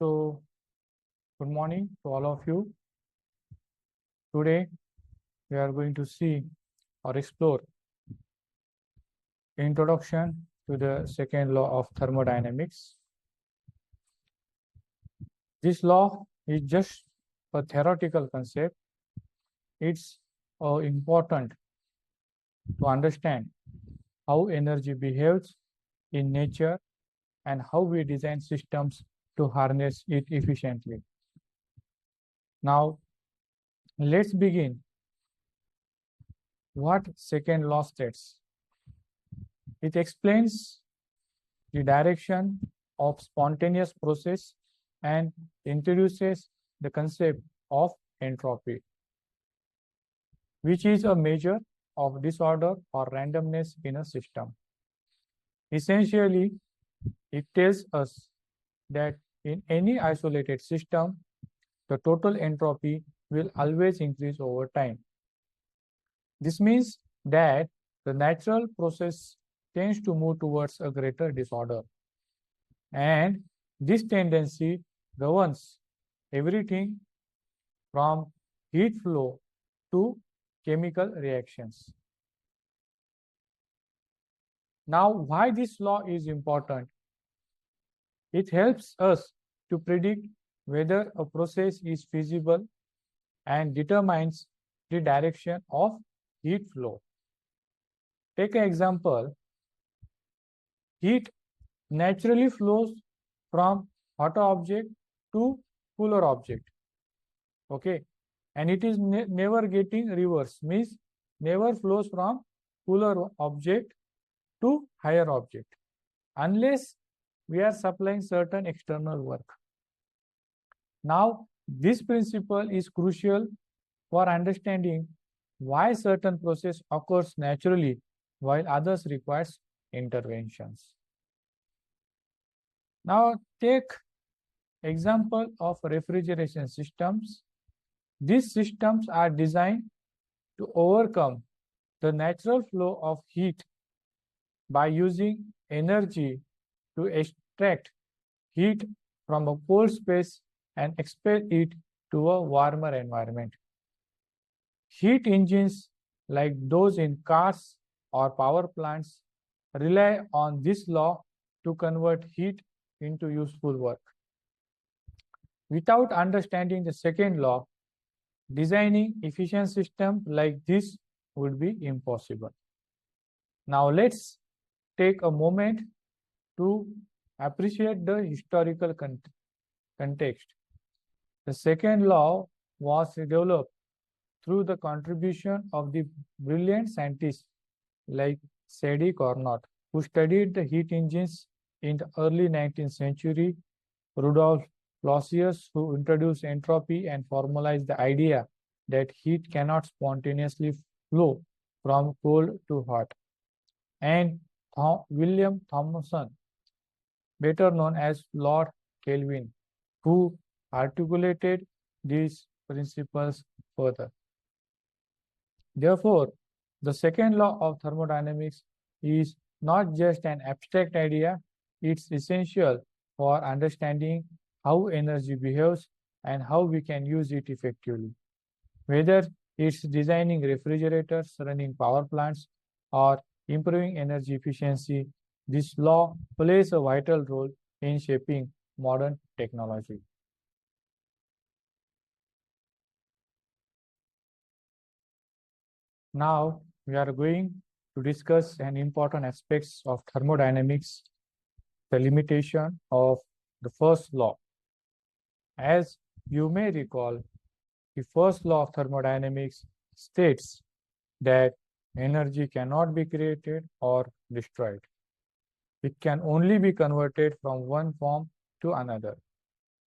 So, good morning to all of you. Today, we are going to see or explore introduction to the second law of thermodynamics. This law is just a theoretical concept. It's important to understand how energy behaves in nature and how we design systems to harness it efficiently. Now, let's begin. What second law states? It explains the direction of spontaneous process and introduces the concept of entropy, which is a measure of disorder or randomness in a system. Essentially, it tells us that in any isolated system, the total entropy will always increase over time. This means that the natural process tends to move towards a greater disorder. And this tendency governs everything from heat flow to chemical reactions. Now, why this law is important? It helps us to predict whether a process is feasible and determines the direction of heat flow. Take an example. Heat naturally flows from hotter object to cooler object. Okay, and it is never getting reverse, means never flows from cooler object to higher object unless we are supplying certain external work. Now, this principle is crucial for understanding why certain process occurs naturally while others requires interventions. Now, take example of refrigeration systems. These systems are designed to overcome the natural flow of heat by using energy to extract heat from a cold space and expel it to a warmer environment. Heat engines like those in cars or power plants rely on this law to convert heat into useful work. Without understanding the second law, designing efficient system like this would be impossible. Now let's take a moment to appreciate the historical context. The second law was developed through the contribution of the brilliant scientists like Sadi Carnot, who studied the heat engines in the early 19th century, Rudolf Clausius, who introduced entropy and formalized the idea that heat cannot spontaneously flow from cold to hot, and William Thomson, better known as Lord Kelvin, who articulated these principles further. Therefore, the second law of thermodynamics is not just an abstract idea, it's essential for understanding how energy behaves and how we can use it effectively. Whether it's designing refrigerators, running power plants, or improving energy efficiency, this law plays a vital role in shaping modern technology. Now, we are going to discuss an important aspects of thermodynamics, the limitation of the first law. As you may recall, the first law of thermodynamics states that energy cannot be created or destroyed. It can only be converted from one form to another.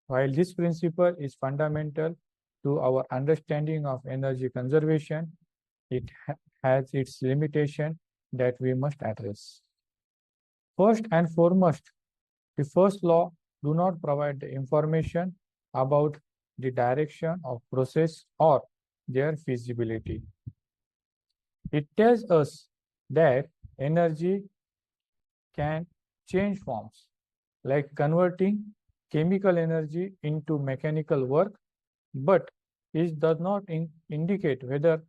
While this principle is fundamental to our understanding of energy conservation, it has its limitation that we must address. First and foremost, the first law do not provide the information about the direction of process or their feasibility. It tells us that energy can change forms, like converting chemical energy into mechanical work, but it does not indicate whether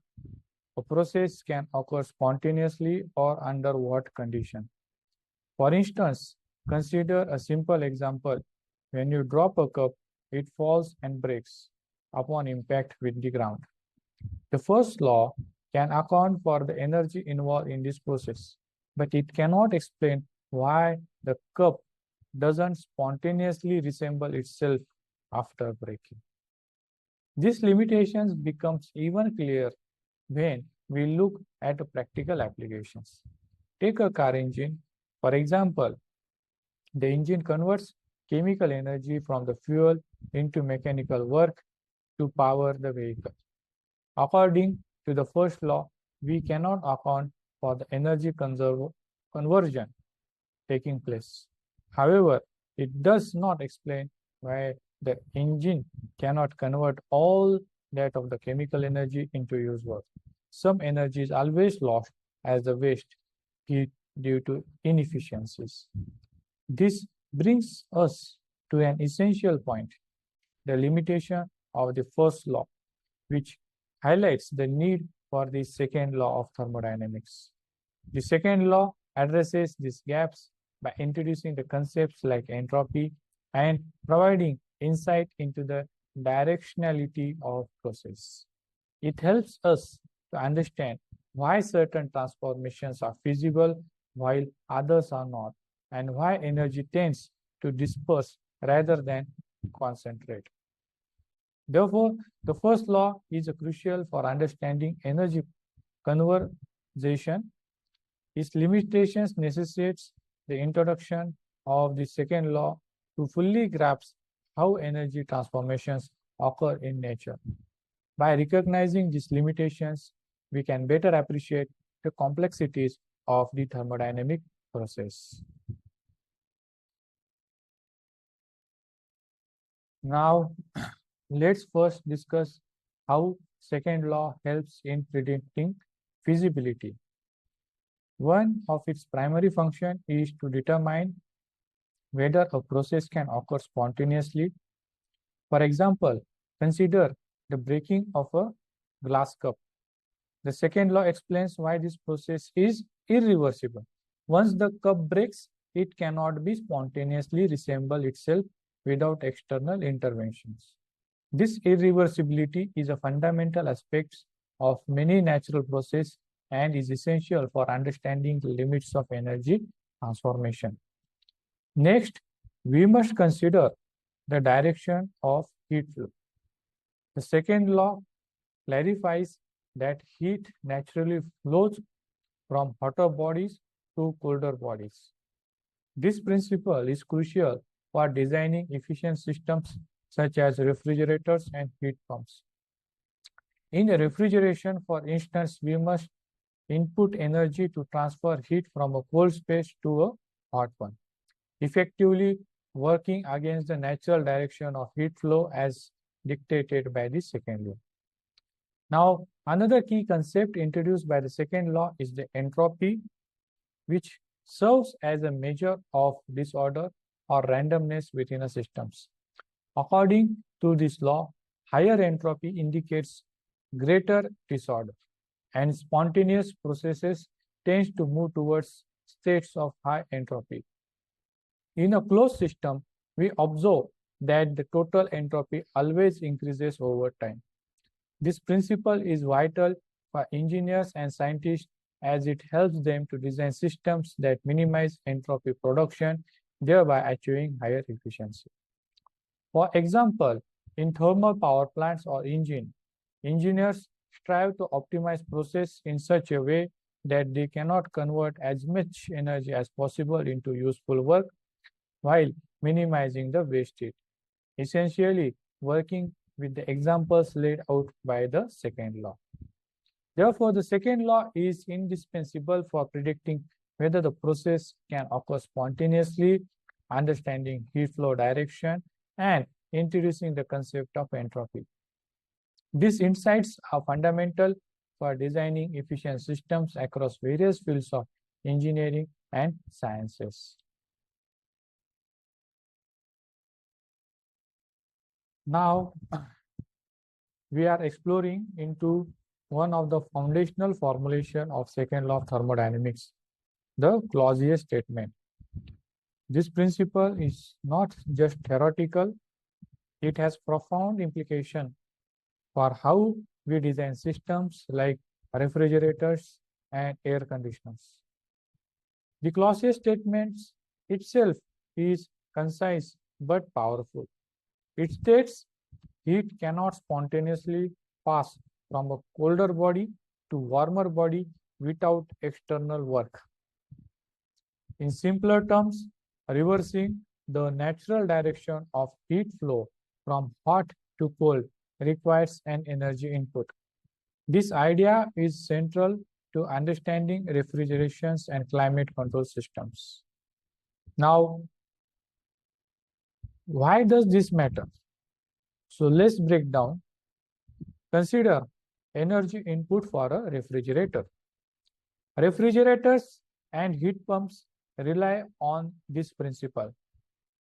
a process can occur spontaneously or under what condition. For instance, consider a simple example. When you drop a cup, it falls and breaks upon impact with the ground. The first law can account for the energy involved in this process, but it cannot explain why the cup doesn't spontaneously resemble itself after breaking. This limitations becomes even clearer when we look at practical applications. Take a car engine. For example, the engine converts chemical energy from the fuel into mechanical work to power the vehicle. According to the first law, we cannot account for the energy conversion taking place. However, it does not explain why the engine cannot convert all that of the chemical energy into use work. Some energy is always lost as the waste heat due to inefficiencies. This brings us to an essential point, the limitation of the first law, which highlights the need for the second law of thermodynamics. The second law addresses these gaps by introducing the concepts like entropy and providing insight into the directionality of process. It helps us to understand why certain transformations are feasible while others are not, and why energy tends to disperse rather than concentrate. Therefore, the first law is crucial for understanding energy conservation. Its limitations necessitates the introduction of the second law to fully grasp how energy transformations occur in nature. By recognizing these limitations, we can better appreciate the complexities of the thermodynamic process. Now, let's first discuss how second law helps in predicting feasibility. One of its primary functions is to determine whether a process can occur spontaneously. For example, consider the breaking of a glass cup. The second law explains why this process is irreversible. Once the cup breaks, it cannot be spontaneously resemble itself without external interventions. This irreversibility is a fundamental aspect of many natural processes and is essential for understanding the limits of energy transformation. Next, we must consider the direction of heat flow. The second law clarifies that heat naturally flows from hotter bodies to colder bodies. This principle is crucial for designing efficient systems such as refrigerators and heat pumps. In refrigeration, for instance, we must input energy to transfer heat from a cold space to a hot one, effectively working against the natural direction of heat flow as dictated by the second law. Now, another key concept introduced by the second law is the entropy, which serves as a measure of disorder or randomness within a systems. According to this law, higher entropy indicates greater disorder, and spontaneous processes tend to move towards states of high entropy. In a closed system, we observe that the total entropy always increases over time. This principle is vital for engineers and scientists as it helps them to design systems that minimize entropy production, thereby achieving higher efficiency. For example, in thermal power plants or engineers strive to optimize process in such a way that they cannot convert as much energy as possible into useful work while minimizing the waste heat, essentially working with the examples laid out by the second law. Therefore, the second law is indispensable for predicting whether the process can occur spontaneously, understanding heat flow direction, and introducing the concept of entropy. These insights are fundamental for designing efficient systems across various fields of engineering and sciences. Now we are exploring into one of the foundational formulation of second law of thermodynamics, the Clausius statement. This principle is not just theoretical, it has profound implication for how we design systems like refrigerators and air conditioners. The Clausius statement itself is concise but powerful. It states heat cannot spontaneously pass from a colder body to warmer body without external work. In simpler terms, reversing the natural direction of heat flow from hot to cold requires an energy input. This idea is central to understanding refrigerations and climate control systems. Now, why does this matter? So let's break down. Consider energy input for a refrigerator. Refrigerators and heat pumps rely on this principle.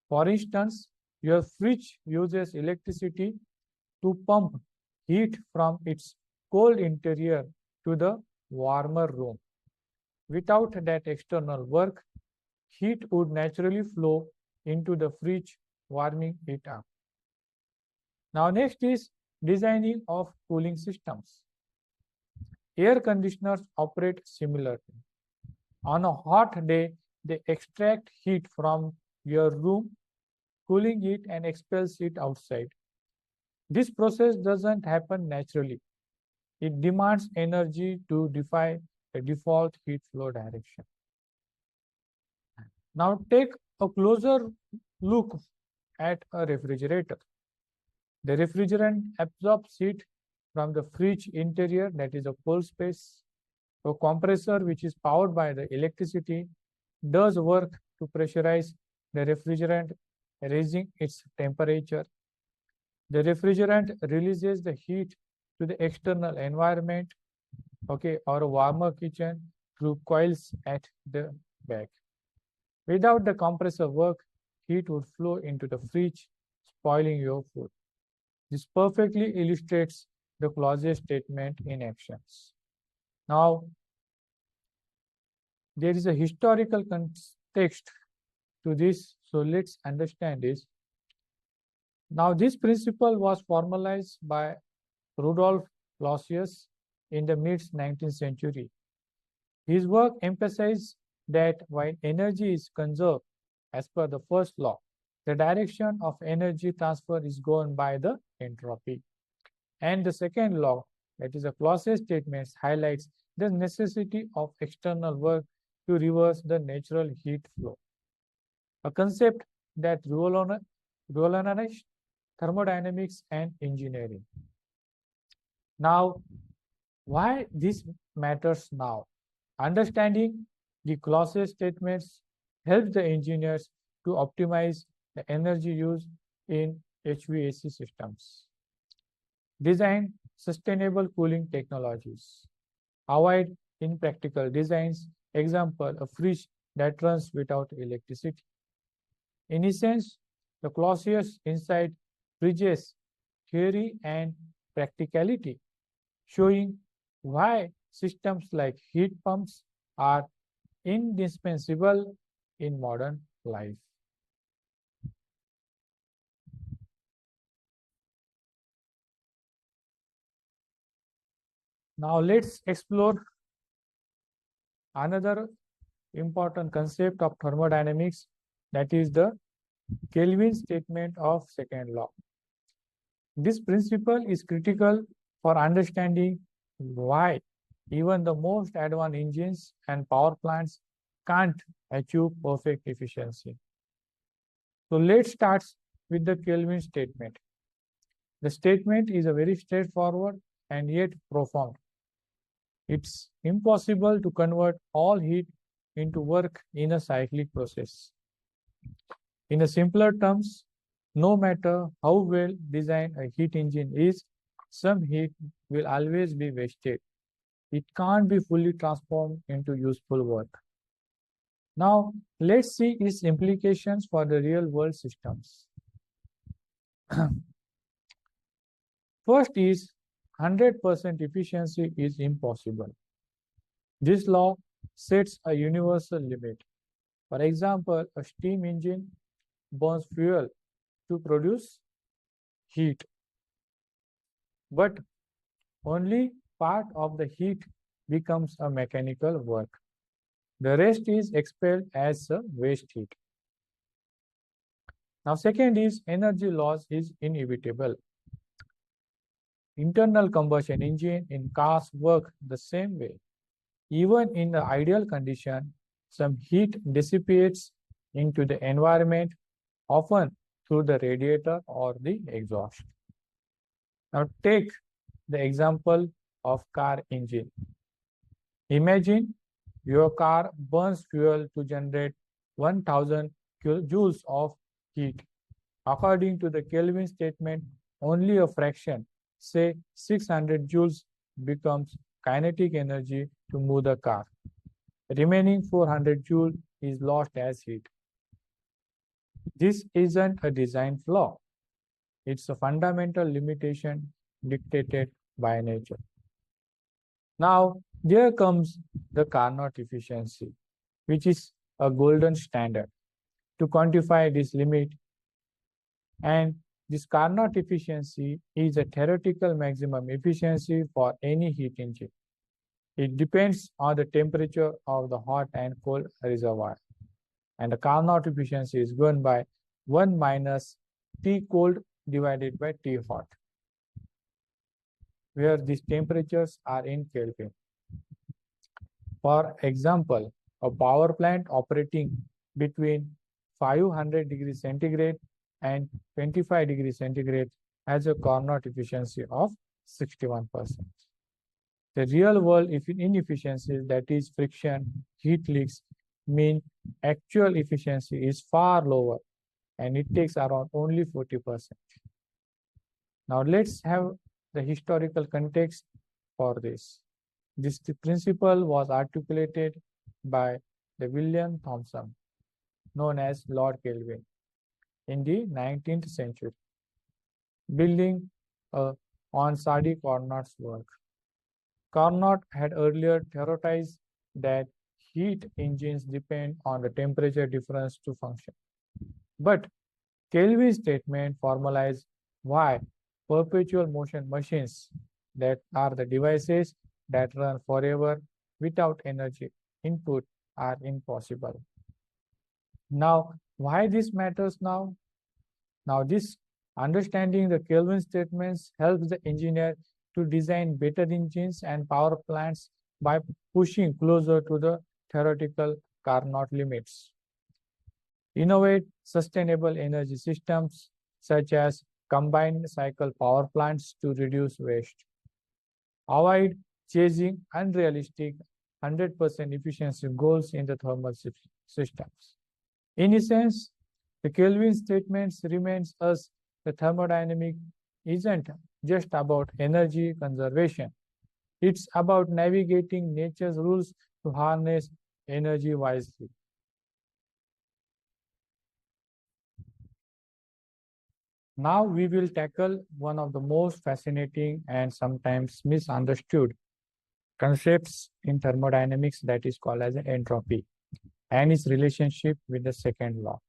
For instance, your fridge uses electricity to pump heat from its cold interior to the warmer room. Without that external work, heat would naturally flow into the fridge, warming it up. Now, next is designing of cooling systems. Air conditioners operate similarly. On a hot day, they extract heat from your room, cooling it and expels it outside. This process doesn't happen naturally. It demands energy to define a default heat flow direction. Now take a closer look at a refrigerator. The refrigerant absorbs heat from the fridge interior, that is a cold space. A compressor, which is powered by the electricity, does work to pressurize the refrigerant, raising its temperature. The refrigerant releases the heat to the external environment, okay, or a warmer kitchen through coils at the back. Without the compressor work, heat would flow into the fridge, spoiling your food. This perfectly illustrates the Clausius statement in actions. Now, there is a historical context to this, so let's understand this. Now, this principle was formalized by Rudolf Clausius in the mid-19th century. His work emphasized that while energy is conserved as per the first law, the direction of energy transfer is governed by the entropy. And the second law, that is a Clausius statement, highlights the necessity of external work to reverse the natural heat flow, a concept that revolutionized thermodynamics and engineering. Now, why this matters now? Understanding the Clausius statements helps the engineers to optimize the energy use in HVAC systems. Design sustainable cooling technologies. Avoid impractical designs, example, a fridge that runs without electricity. In essence, the Clausius insight bridges theory and practicality, showing why systems like heat pumps are indispensable in modern life. Now let's explore another important concept of thermodynamics, that is the Kelvin statement of second law. This principle is critical for understanding why even the most advanced engines and power plants can't achieve perfect efficiency. So let's start with the Kelvin statement. The statement is a very straightforward and yet profound. It's impossible to convert all heat into work in a cyclic process. In a simpler terms, no matter how well designed a heat engine is, some heat will always be wasted. It can't be fully transformed into useful work. Now, let's see its implications for the real world systems. First is 100% efficiency is impossible. This law sets a universal limit. For example, a steam engine burns fuel to produce heat, but only part of the heat becomes a mechanical work. The rest is expelled as a waste heat. Now, second is energy loss is inevitable. Internal combustion engine in cars work the same way. Even in the ideal condition, some heat dissipates into the environment, often through the radiator or the exhaust. Now take the example of car engine. Imagine your car burns fuel to generate 1000 joules of heat. According to the Kelvin statement, only a fraction, say 600 joules, becomes kinetic energy to move the car. Remaining 400 joule is lost as heat. This isn't a design flaw. It's a fundamental limitation dictated by nature. Now, there comes the Carnot efficiency, which is a golden standard to quantify this limit. And this Carnot efficiency is a theoretical maximum efficiency for any heat engine. It depends on the temperature of the hot and cold reservoir. And the Carnot efficiency is given by 1 minus T cold divided by T hot, where these temperatures are in Kelvin. For example, a power plant operating between 500 degrees centigrade and 25 degrees centigrade has a Carnot efficiency of 61%. The real world inefficiencies, that is friction, heat leaks, mean actual efficiency is far lower and it takes around only 40%. Now let's have the historical context for this. This principle was articulated by the William Thomson, known as Lord Kelvin, in the 19th century, building on Sadi Carnot's work. Carnot had earlier theorized that heat engines depend on the temperature difference to function. But Kelvin's statement formalized why perpetual motion machines, that are the devices that run forever without energy input, are impossible. Now, why this matters now? Now, this understanding the Kelvin statements helps the engineer to design better engines and power plants by pushing closer to the theoretical Carnot limits. Innovate sustainable energy systems such as combined cycle power plants to reduce waste. Avoid chasing unrealistic 100% efficiency goals in the thermal systems. In essence, the Kelvin statements remains us the thermodynamic isn't just about energy conservation. It's about navigating nature's rules to harness energy wisely. Now we will tackle one of the most fascinating and sometimes misunderstood concepts in thermodynamics, that is called as entropy, and its relationship with the second law.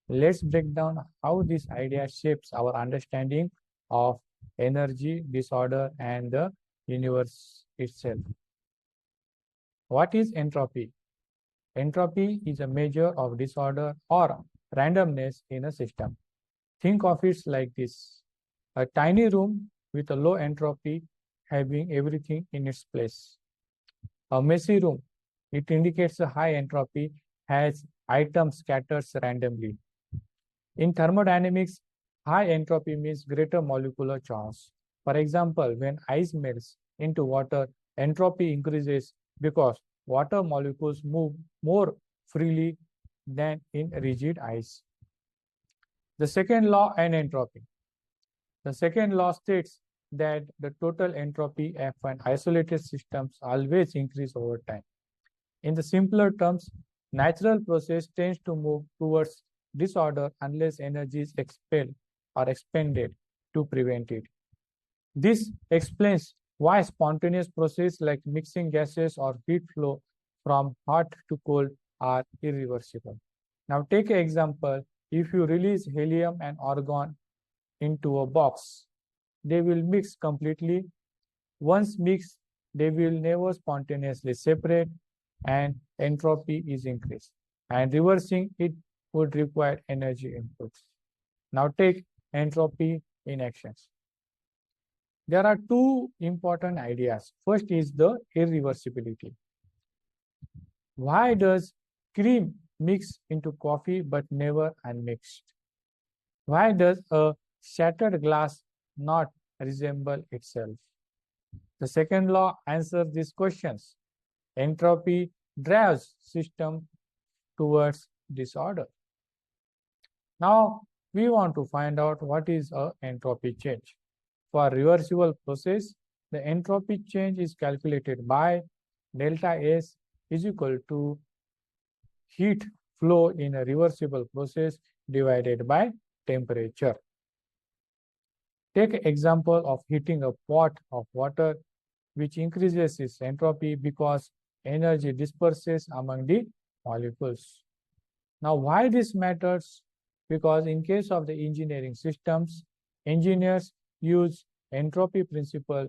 Let's break down how this idea shapes our understanding of energy, disorder, and the universe itself. What is entropy? Entropy is a measure of disorder or randomness in a system. Think of it like this: a tiny room with a low entropy having everything in its place. A messy room, it indicates a high entropy, has items scattered randomly. In thermodynamics, high entropy means greater molecular charge. For example, when ice melts into water, entropy increases because water molecules move more freely than in rigid ice. The second law and entropy. The second law states that the total entropy of an isolated system always increases over time. In the simpler terms, natural process tends to move towards disorder unless energy is expelled or expended to prevent it. This explains why spontaneous processes like mixing gases or heat flow from hot to cold are irreversible. Now take an example. If you release helium and argon into a box, they will mix completely. Once mixed, they will never spontaneously separate and entropy is increased. And reversing it would require energy inputs. Now take entropy in actions. There are two important ideas. First is the irreversibility. Why does cream mix into coffee but never unmixed? Why does a shattered glass not resemble itself? The second law answers these questions. Entropy drives system towards disorder. Now we want to find out what is a entropy change. For reversible process, the entropy change is calculated by delta S is equal to heat flow in a reversible process divided by temperature. Take example of heating a pot of water, which increases its entropy because energy disperses among the molecules. Now, why this matters? Because in case of the engineering systems, engineers use entropy principle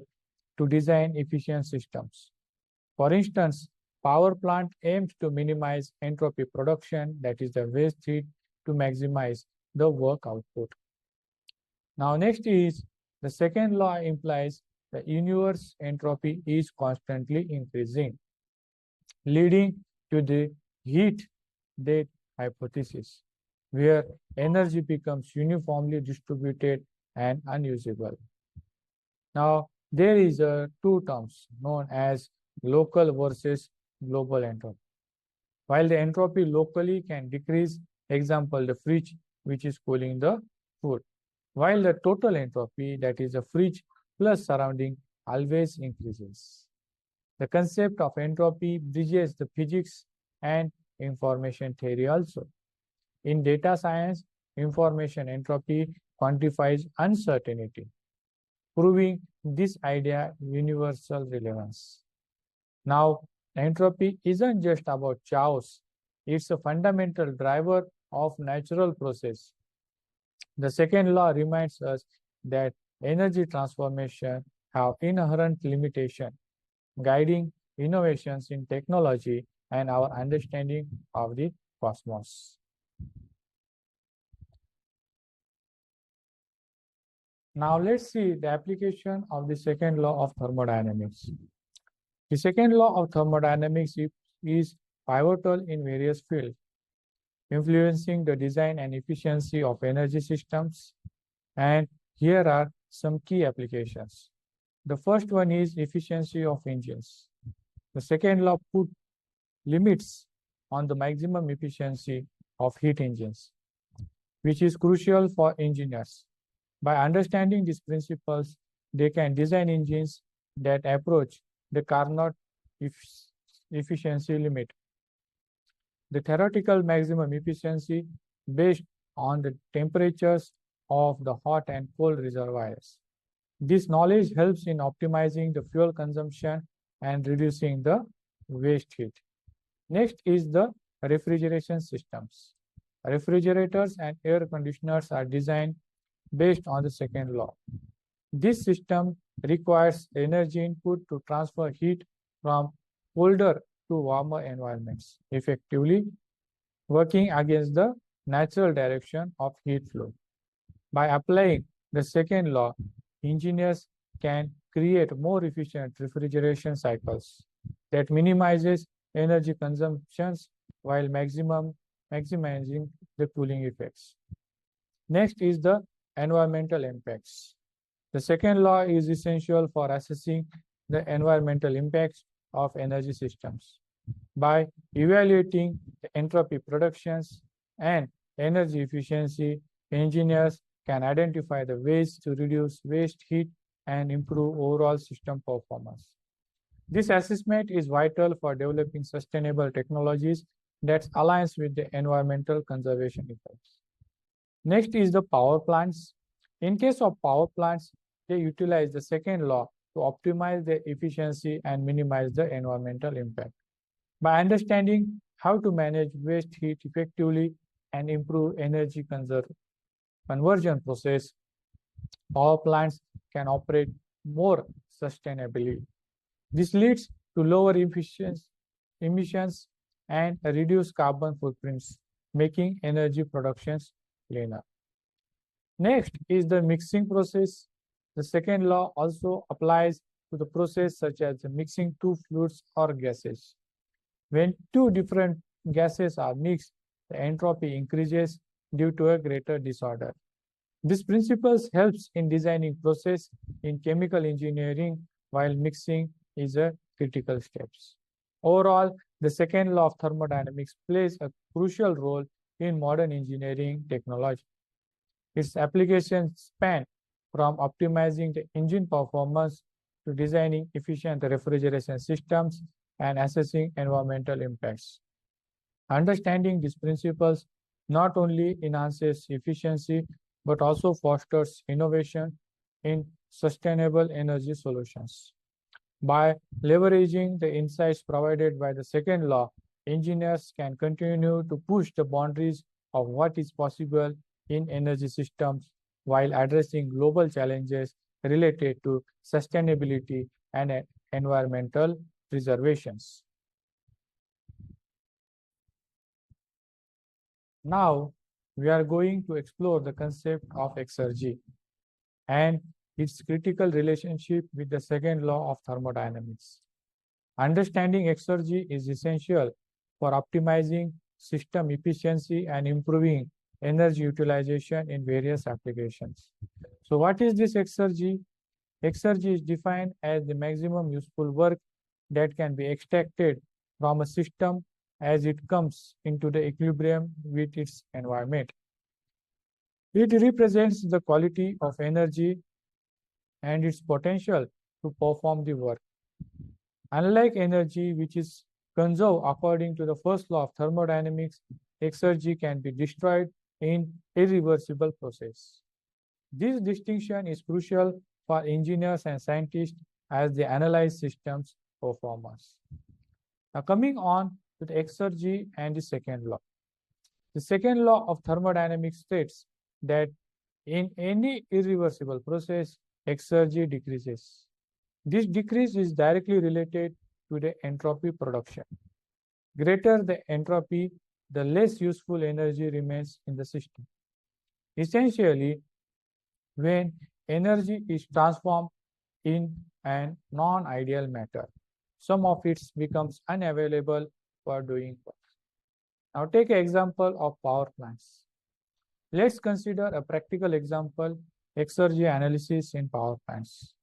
to design efficient systems. For instance, power plant aims to minimize entropy production, that is the waste heat, to maximize the work output. Now next is the second law implies the universe entropy is constantly increasing, leading to the heat death hypothesis, where energy becomes uniformly distributed and unusable. Now, there is two terms known as local versus global entropy. While the entropy locally can decrease, example, the fridge, which is cooling the food, while the total entropy, that is the fridge plus surrounding, always increases. The concept of entropy bridges the physics and information theory also. In data science, information entropy quantifies uncertainty, proving this idea universal relevance. Now, entropy isn't just about chaos, it's a fundamental driver of natural process. The second law reminds us that energy transformation have inherent limitation, guiding innovations in technology and our understanding of the cosmos. Now let's see the application of the second law of thermodynamics. The second law of thermodynamics is pivotal in various fields, influencing the design and efficiency of energy systems. And here are some key applications. The first one is efficiency of engines. The second law put limits on the maximum efficiency of heat engines, which is crucial for engineers. By understanding these principles, they can design engines that approach the Carnot efficiency limit. The theoretical maximum efficiency based on the temperatures of the hot and cold reservoirs. This knowledge helps in optimizing the fuel consumption and reducing the waste heat. Next is the refrigeration systems. Refrigerators and air conditioners are designed based on the second law. This system requires energy input to transfer heat from colder to warmer environments, effectively working against the natural direction of heat flow. By applying the second law, engineers can create more efficient refrigeration cycles that minimizes energy consumptions while maximizing the cooling effects. Next is the environmental impacts. The second law is essential for assessing the environmental impacts of energy systems. By evaluating the entropy productions and energy efficiency, engineers can identify the ways to reduce waste heat and improve overall system performance. This assessment is vital for developing sustainable technologies that aligns with the environmental conservation efforts. Next is the power plants. In case of power plants, they utilize the second law to optimize their efficiency and minimize the environmental impact. By understanding how to manage waste heat effectively and improve energy conversion process, power plants can operate more sustainably. This leads to lower emissions and reduced carbon footprints, making energy productions cleaner. Next is the mixing process. The second law also applies to the process such as mixing two fluids or gases. When two different gases are mixed, the entropy increases due to a greater disorder. This principle helps in designing process in chemical engineering while mixing is a critical steps. Overall, the second law of thermodynamics plays a crucial role in modern engineering technology. Its applications span from optimizing the engine performance to designing efficient refrigeration systems and assessing environmental impacts. Understanding these principles not only enhances efficiency but also fosters innovation in sustainable energy solutions. By leveraging the insights provided by the second law, engineers can continue to push the boundaries of what is possible in energy systems while addressing global challenges related to sustainability and environmental preservations. Now, we are going to explore the concept of exergy and its critical relationship with the second law of thermodynamics. Understanding exergy is essential for optimizing system efficiency and improving energy utilization in various applications. So what is this exergy? Exergy is defined as the maximum useful work that can be extracted from a system as it comes into the equilibrium with its environment. It represents the quality of energy and its potential to perform the work. Unlike energy, which is conserved according to the first law of thermodynamics, exergy can be destroyed in irreversible process. This distinction is crucial for engineers and scientists as they analyze systems performance. Now coming on to the exergy and the second law. The second law of thermodynamics states that in any irreversible process, exergy decreases. This decrease is directly related to the entropy production. Greater the entropy, the less useful energy remains in the system. Essentially, when energy is transformed in an non-ideal matter, some of it becomes unavailable for doing work. Now take an example of power plants. Let's consider a practical example, exergy analysis in power plants.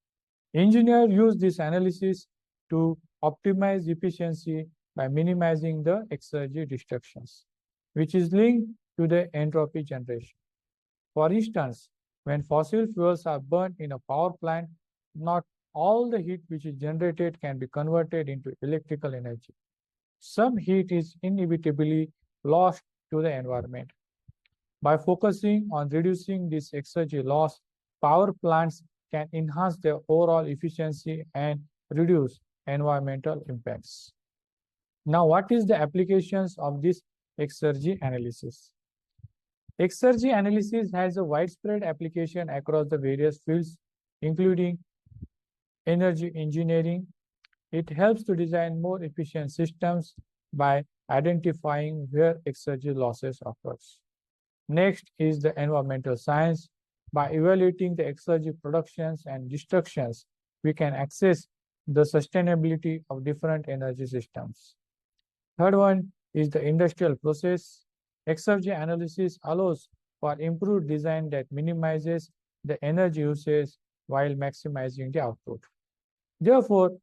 Engineers use this analysis to optimize efficiency by minimizing the exergy destructions, which is linked to the entropy generation. For instance, when fossil fuels are burned in a power plant, not all the heat which is generated can be converted into electrical energy. Some heat is inevitably lost to the environment. By focusing on reducing this exergy loss, power plants can enhance their overall efficiency and reduce environmental impacts. Now, what is the applications of this exergy analysis? Exergy analysis has a widespread application across the various fields, including energy engineering. It helps to design more efficient systems by identifying where exergy losses occurs. Next is the environmental science. By evaluating the exergy productions and destructions, we can assess the sustainability of different energy systems. Third one is the industrial process. Exergy analysis allows for improved design that minimizes the energy usage while maximizing the output. Therefore,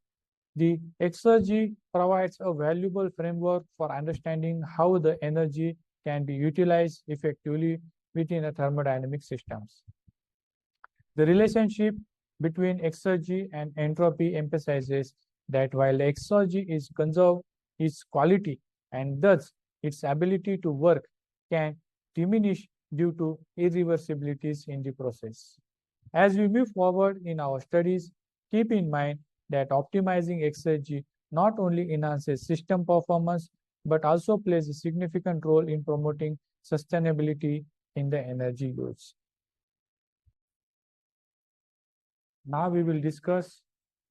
the exergy provides a valuable framework for understanding how the energy can be utilized effectively within a thermodynamic systems. The relationship between exergy and entropy emphasizes that while exergy is conserved, its quality and thus its ability to work can diminish due to irreversibilities in the process. As we move forward in our studies, keep in mind that optimizing exergy not only enhances system performance but also plays a significant role in promoting sustainability in the energy use. Now we will discuss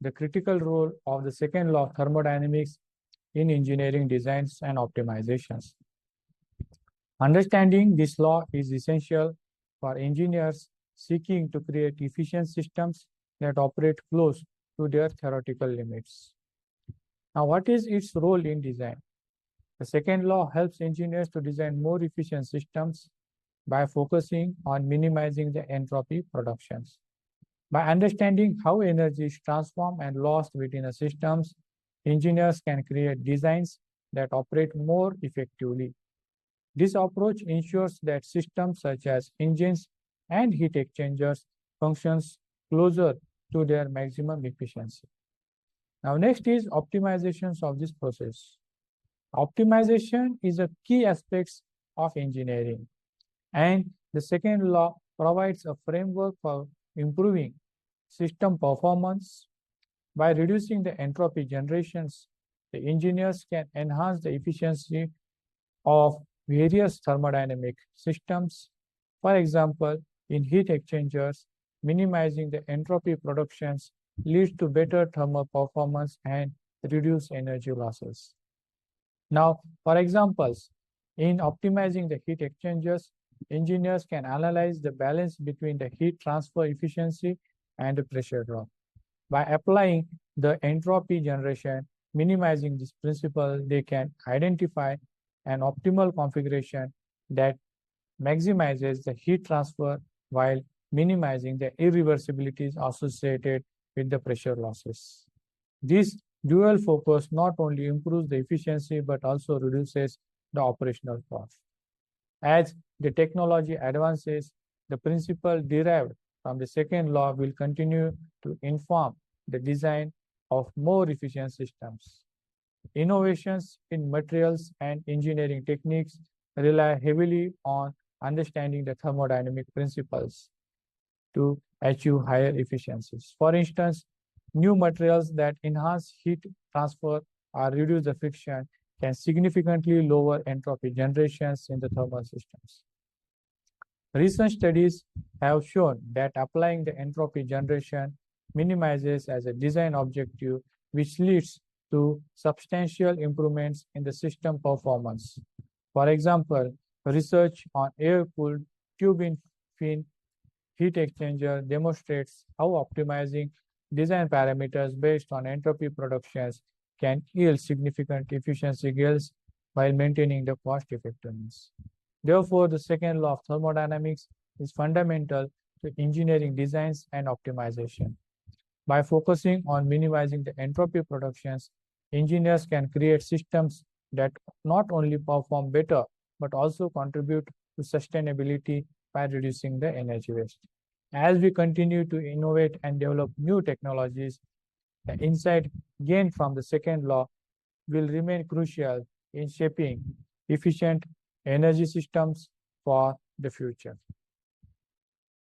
the critical role of the second law of thermodynamics in engineering designs and optimizations. Understanding this law is essential for engineers seeking to create efficient systems that operate close to their theoretical limits. Now, what is its role in design? The second law helps engineers to design more efficient systems by focusing on minimizing the entropy productions. By understanding how energy is transformed and lost within a systems, engineers can create designs that operate more effectively. This approach ensures that systems such as engines and heat exchangers functions closer to their maximum efficiency. Now, next is optimizations of this process. Optimization is a key aspect of engineering, and the second law provides a framework for improving system performance. By reducing the entropy generations, the engineers can enhance the efficiency of various thermodynamic systems. For example, in heat exchangers, minimizing the entropy productions leads to better thermal performance and reduced energy losses. Now, for examples, in optimizing the heat exchangers, engineers can analyze the balance between the heat transfer efficiency and the pressure drop. By applying the entropy generation, minimizing this principle, they can identify an optimal configuration that maximizes the heat transfer while minimizing the irreversibilities associated with the pressure losses. This dual focus not only improves the efficiency but also reduces the operational cost. As the technology advances, the principle derived from the second law will continue to inform the design of more efficient systems. Innovations in materials and engineering techniques rely heavily on understanding the thermodynamic principles to achieve higher efficiencies. For instance, new materials that enhance heat transfer or reduce the friction can significantly lower entropy generations in the thermal systems. Recent studies have shown that applying the entropy generation minimizes as a design objective, which leads to substantial improvements in the system performance. For example, research on air-cooled tube-in-fin heat exchanger demonstrates how optimizing design parameters based on entropy productions can yield significant efficiency gains while maintaining the cost effectiveness. Therefore, the second law of thermodynamics is fundamental to engineering designs and optimization. By focusing on minimizing the entropy productions, engineers can create systems that not only perform better but also contribute to sustainability by reducing the energy waste. As we continue to innovate and develop new technologies, the insight gained from the second law will remain crucial in shaping efficient energy systems for the future.